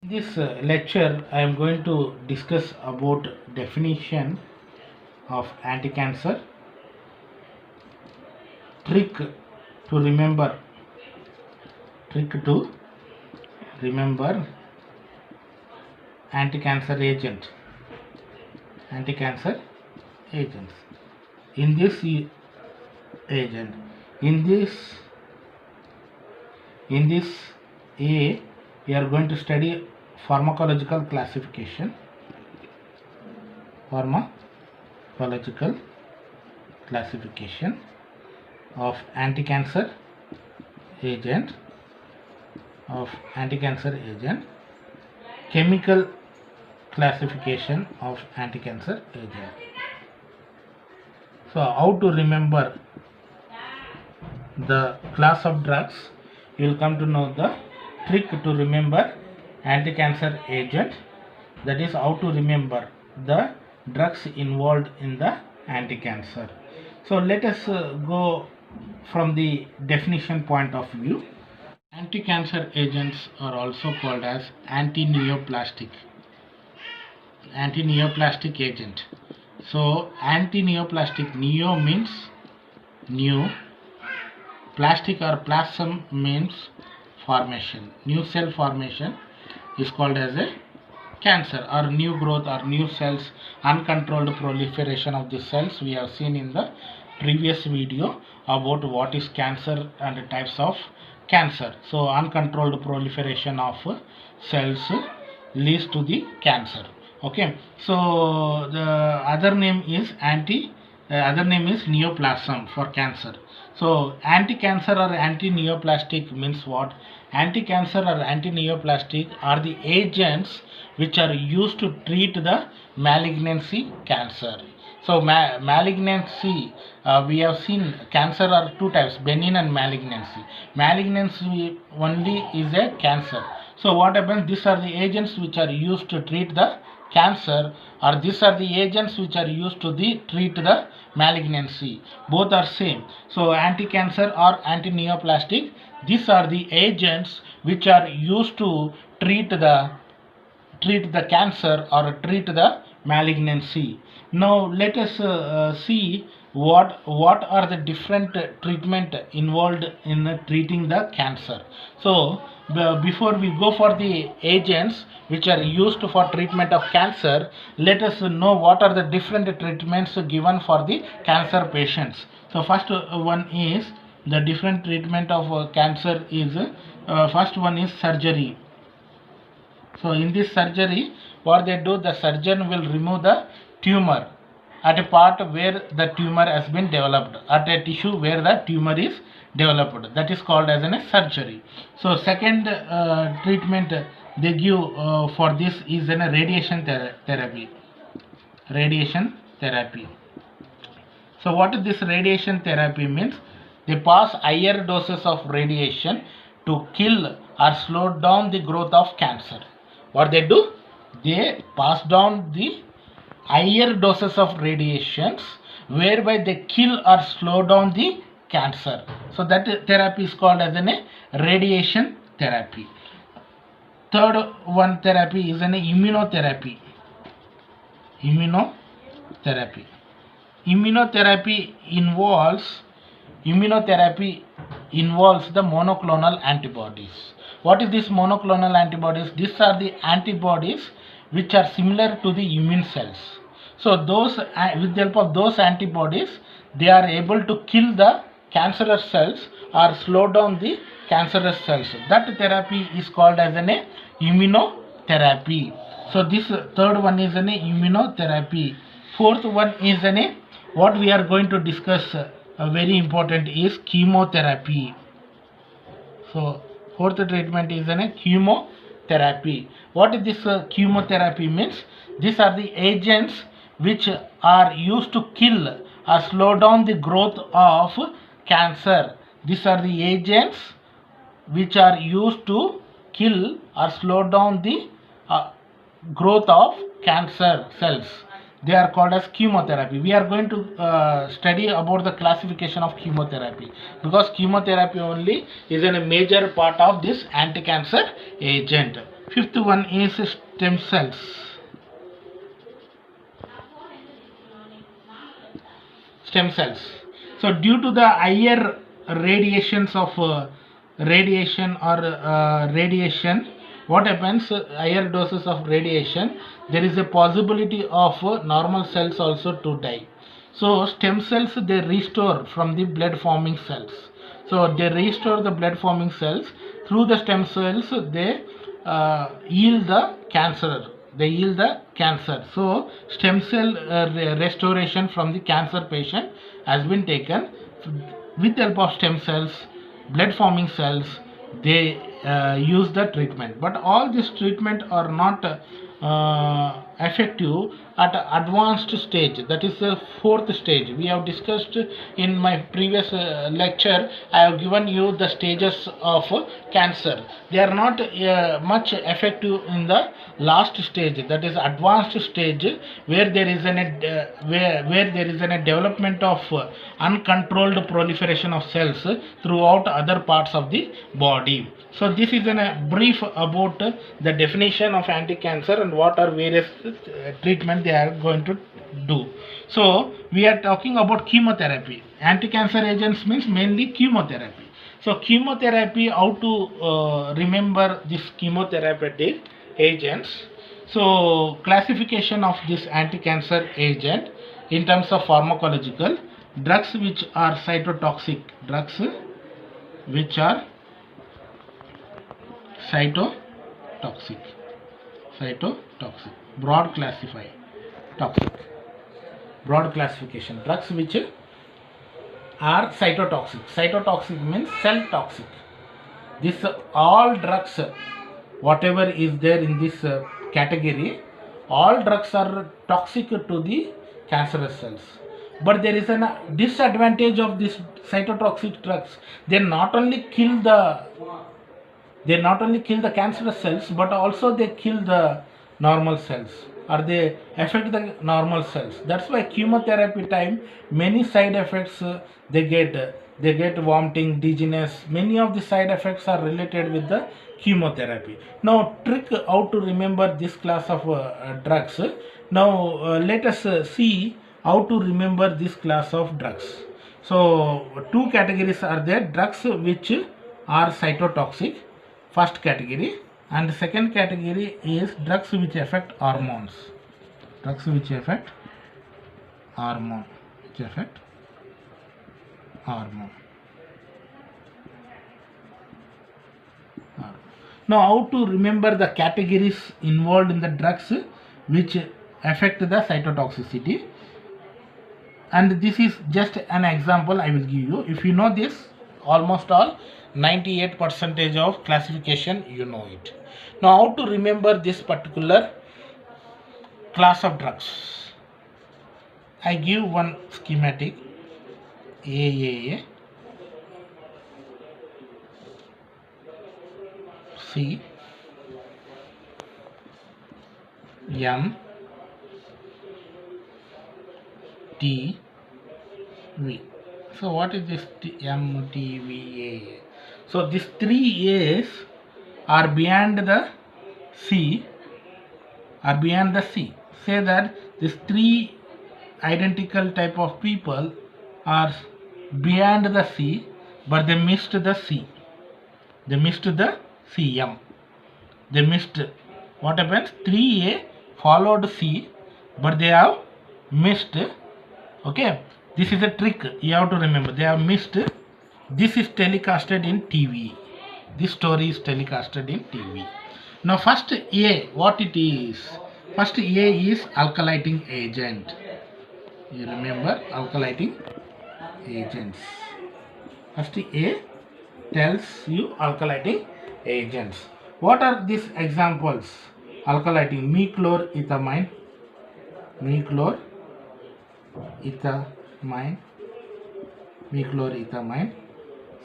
In this lecture, I am going to discuss about definition of anti-cancer, trick to remember, trick to remember anti-cancer agent, anti-cancer agents. In this agent, in this A, we are going to study pharmacological classification, pharmacological classification of anti-cancer agent, chemical classification of anti-cancer agent. So how to remember the class of drugs? You will come to know the trick to remember anti-cancer agent, that is how to remember the drugs involved in the anti-cancer. So let us go from the definition point of view. Anti-cancer agents are also called as anti-neoplastic agent. So anti-neoplastic, neo means new, plastic or plasm means formation, new cell formation is called as a cancer, or new growth or new cells, uncontrolled proliferation of the cells. We have seen in the previous video about what is cancer and types of cancer. So uncontrolled proliferation of cells leads to the cancer. Okay, so the other name is neoplasm for cancer. So anti-cancer or anti-neoplastic means what? Anti-cancer or anti-neoplastic are the agents which are used to treat the malignancy cancer. So malignancy, we have seen cancer are two types, benign and malignancy. Malignancy only is a cancer. So what happens? These are the agents which are used to treat the cancer, or these are the agents which are used to treat the malignancy. Both are same. So anti-cancer or anti-neoplastic, these are the agents which are used to treat the cancer or treat the malignancy. Now let us see what are the different treatment involved in treating the cancer. So before we go for the agents which are used for treatment of cancer, let us know what are the different treatments given for the cancer patients. So first one is the different treatment of cancer is first one is surgery. So in this surgery, what they do, the surgeon will remove the tumor at a part where the tumor has been developed, at a tissue where the tumor is developed. That is called as a surgery. So second treatment they give for this is a radiation therapy. Radiation therapy. So what is this radiation therapy means? They pass higher doses of radiation to kill or slow down the growth of cancer. What they do? They pass down the higher doses of radiations whereby they kill or slow down the cancer. So that therapy is called as a radiation therapy. Third one therapy is an immunotherapy. Immunotherapy. Immunotherapy involves the monoclonal antibodies. What is this monoclonal antibodies? These are the antibodies which are similar to the immune cells. So those with the help of those antibodies, they are able to kill the cancerous cells or slow down the cancerous cells. That therapy is called as an immunotherapy. So this third one is an immunotherapy. Fourth one is what we are going to discuss very important is chemotherapy. So fourth treatment is chemotherapy. What is this chemotherapy means? These are the agents which are used to kill or slow down the growth of cancer. These are the agents which are used to kill or slow down the growth of cancer cells. They are called as chemotherapy. We are going to study about the classification of chemotherapy, because chemotherapy only is a major part of this anti-cancer agent. Fifth one is stem cells. Stem cells. So due to the higher radiations of radiation, what happens? Higher doses of radiation, there is a possibility of normal cells also to die. So stem cells, they restore from the blood forming cells. So they restore the blood forming cells. Through the stem cells, they heal the cancer. They heal the cancer. So stem cell restoration from the cancer patient has been taken with the help of stem cells, blood forming cells. They use the treatment, but all this treatment are not effective at advanced stage. That is the fourth stage. We have discussed in my previous lecture. I have given you the stages of cancer. They are not much effective in the last stage, that is advanced stage, where there is where there is a development of uncontrolled proliferation of cells throughout other parts of the body. So this is a brief about the definition of anti-cancer and what are various treatment they are going to do. So we are talking about chemotherapy. Anti-cancer agents means mainly chemotherapy. So chemotherapy, how to remember this chemotherapeutic agents. So classification of this anti-cancer agent in terms of pharmacological: drugs which are cytotoxic, drugs which are cytotoxic, broad classification: drugs which are cytotoxic. Cytotoxic means cell toxic. This all drugs, whatever is there in this category, all drugs are toxic to the cancerous cells. But there is a disadvantage of these cytotoxic drugs. They not only kill the cancerous cells, but also they kill the normal cells, or they affect the normal cells. That's why chemotherapy time, many side effects they get vomiting, dizziness. Many of the side effects are related with the chemotherapy. Now trick how to remember this class of drugs. Now let us see how to remember this class of drugs. So two categories are there: drugs which are cytotoxic, first category, and the second category is drugs which affect hormones. Drugs which affect hormone. Now how to remember the categories involved in the drugs which affect the cytotoxicity? And this is just an example I will give you. If you know this, almost all 98% of classification you know it. Now how to remember this particular class of drugs? I give one schematic: AAA, C, M, T, V. So what is this M, T, V, A? So these three A's are beyond the C. Say that these three identical type of people are beyond the C, but they missed the C. They missed the CM. They missed. What happens? 3A followed C, but they have missed. Okay, this is a trick you have to remember. They have missed. This is telecasted in TV. This story is telecasted in TV. Now first A, what it is? First A is alkylating agent. You remember alkylating agents. First A tells you alkylating agents. What are these examples? Alkylating: mechlorethamine,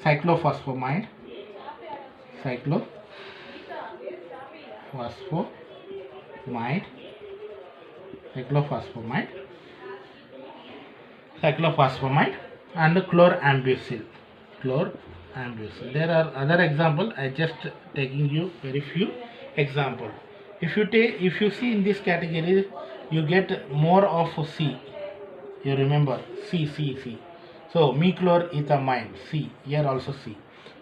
cyclophosphamide, and chlorambucil. There are other examples. I just taking you very few. Example, if you see in this category, you get more of C. You remember C. So mechloroethamine, C. Here also C.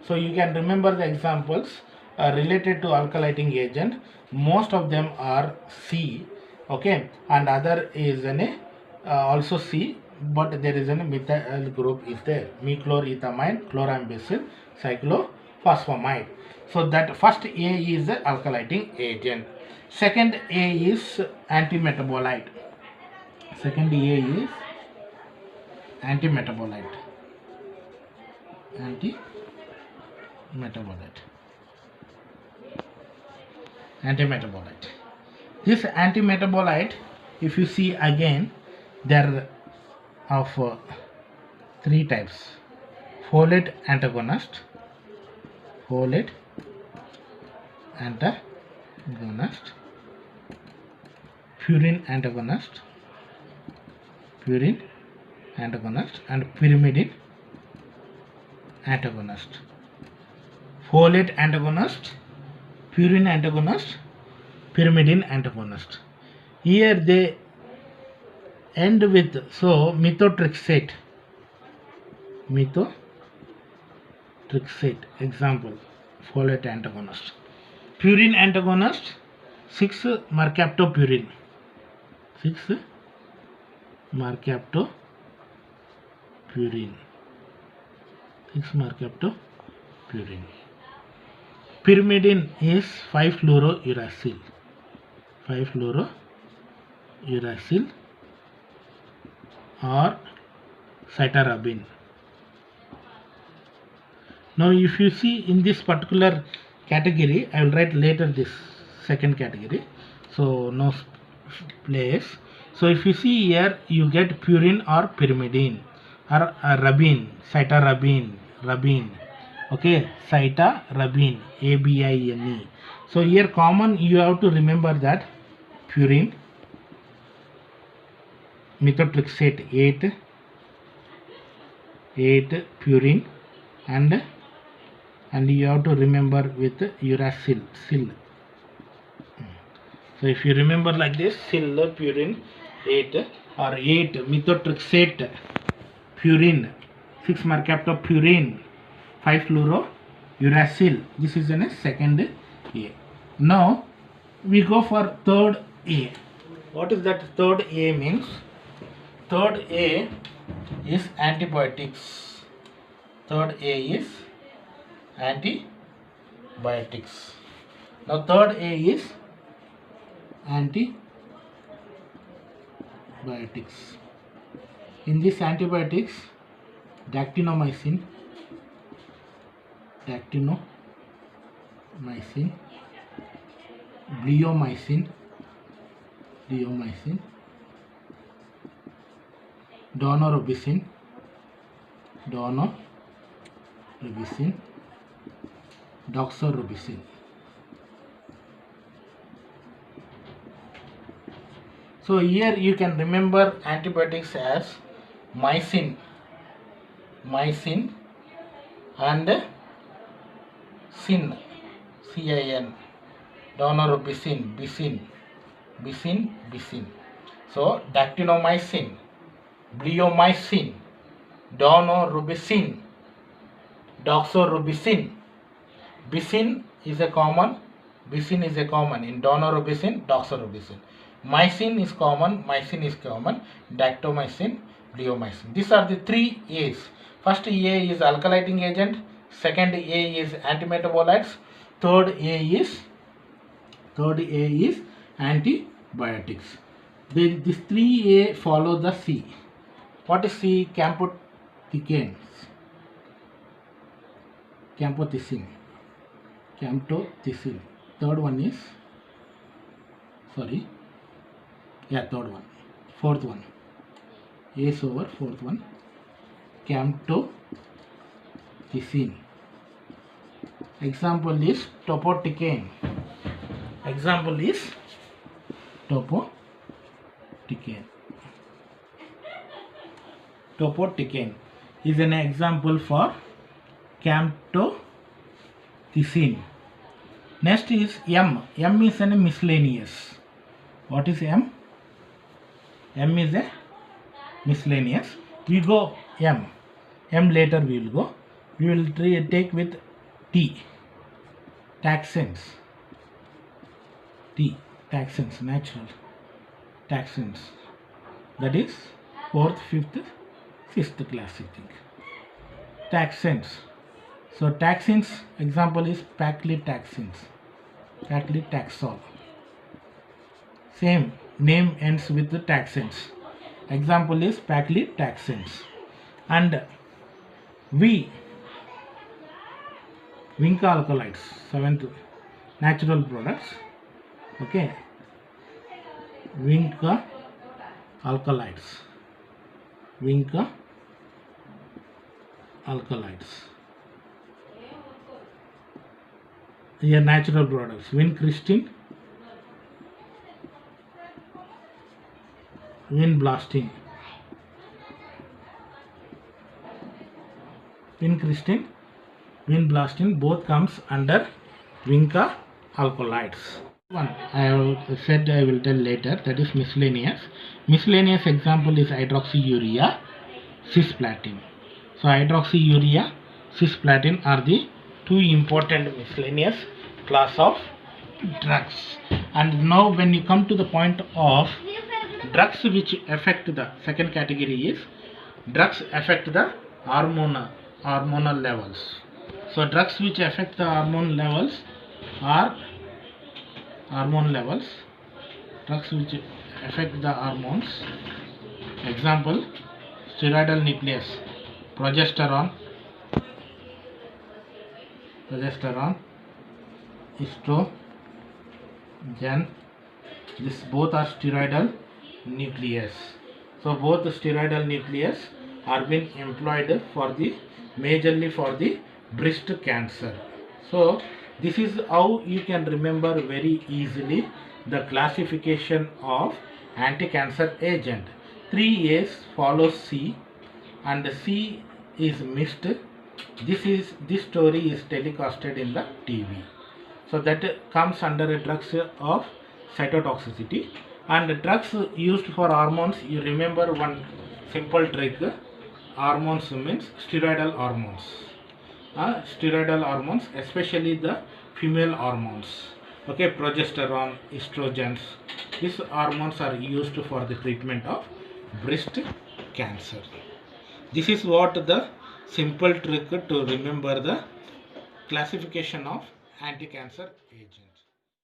So you can remember the examples related to alkylating agent. Most of them are C. Okay, and other is also C, but there is a methyl group is there. Mechloroethamine, chlorambucil, cyclophosphamide. So that first A is the alkylating agent. Second A is antimetabolite. Second A is antimetabolite. Antimetabolite. This antimetabolite, if you see again, there are of three types: folate antagonist, purine antagonist, and pyrimidine antagonist. Folate antagonist, purine antagonist, pyrimidine antagonist. Here they end with methotrexate. Example, folate antagonist. Purine antagonist, 6-mercaptopurine. Pyrimidine is 5-fluorouracil. Or cytarabine. Now if you see in this particular category, I will write later this second category, so no place. So if you see here, you get purine or pyrimidine or rabine, cytarabine, okay, cytarabine, ABINE. So here common you have to remember that purine, methotrexate 8 purine, and you have to remember with uracil, sil. So if you remember like this, sil, purine 8 or 8 methotrexate purine, 6-mercaptopurine, 5-fluorouracil. This is in a second A. Now we go for third A. What is that third A means? Third A is antibiotics. Third A is antibiotics. Now third A is antibiotics. In this antibiotics, dactinomycin, bleomycin, daunorubicin, doxorubicin. So here you can remember antibiotics as mycin and cin, daunorubicin, bicin. So dactinomycin, bleomycin, daunorubicin, doxorubicin. Bicin is a common in daunorubicin, doxorubicin. Mycin is common, dactomycin, bleomycin. These are the three A's. First A is alkylating agent, second A is antimetabolites, third A is antibiotics. These three A follow the C. What is C? Camptothecin. Third one is, fourth one. A's over fourth one. Camptothecin. Example is topotecan. Topotecan is an example for camptothecin. Next is M. M is a miscellaneous. What is M? M is a miscellaneous. We go M. M later we will go. We will take with T. Taxons. T. Taxons. Natural. Taxons. That is 4th, 5th, 6th class, I think. Taxons. So taxins example is paclitaxins. Paclitaxol. Same name ends with the taxins. Example is paclitaxins. And V. Vinca alkaloids. 7th natural products. Okay. Vinca alkaloids. Vinca alkaloids. Here natural products. Vincristine, vinblastine. Vincristine, vinblastine both comes under Vinca alkaloids. One I have said I will tell later, that is miscellaneous. Miscellaneous example is hydroxyurea, cisplatin. So hydroxyurea, cisplatin are the two important miscellaneous class of drugs. And now when you come to the point of drugs which affect the second category is drugs affect the hormonal levels. So drugs which affect the hormone levels are drugs which affect the hormones. Example, steroidal nucleus, progesterone, estrogen. This both are steroidal nucleus. So both the steroidal nucleus are being employed for the majorly for the breast cancer. So this is how you can remember very easily the classification of anti-cancer agent. 3A's follows C and C is missed. This story is telecasted in the TV. So that comes under a drugs of cytotoxicity. And drugs used for hormones, you remember one simple trick. Hormones means steroidal hormones. Steroidal hormones, especially the female hormones. Okay, progesterone, estrogens. These hormones are used for the treatment of breast cancer. This is what the simple trick to remember the classification of anti-cancer agents.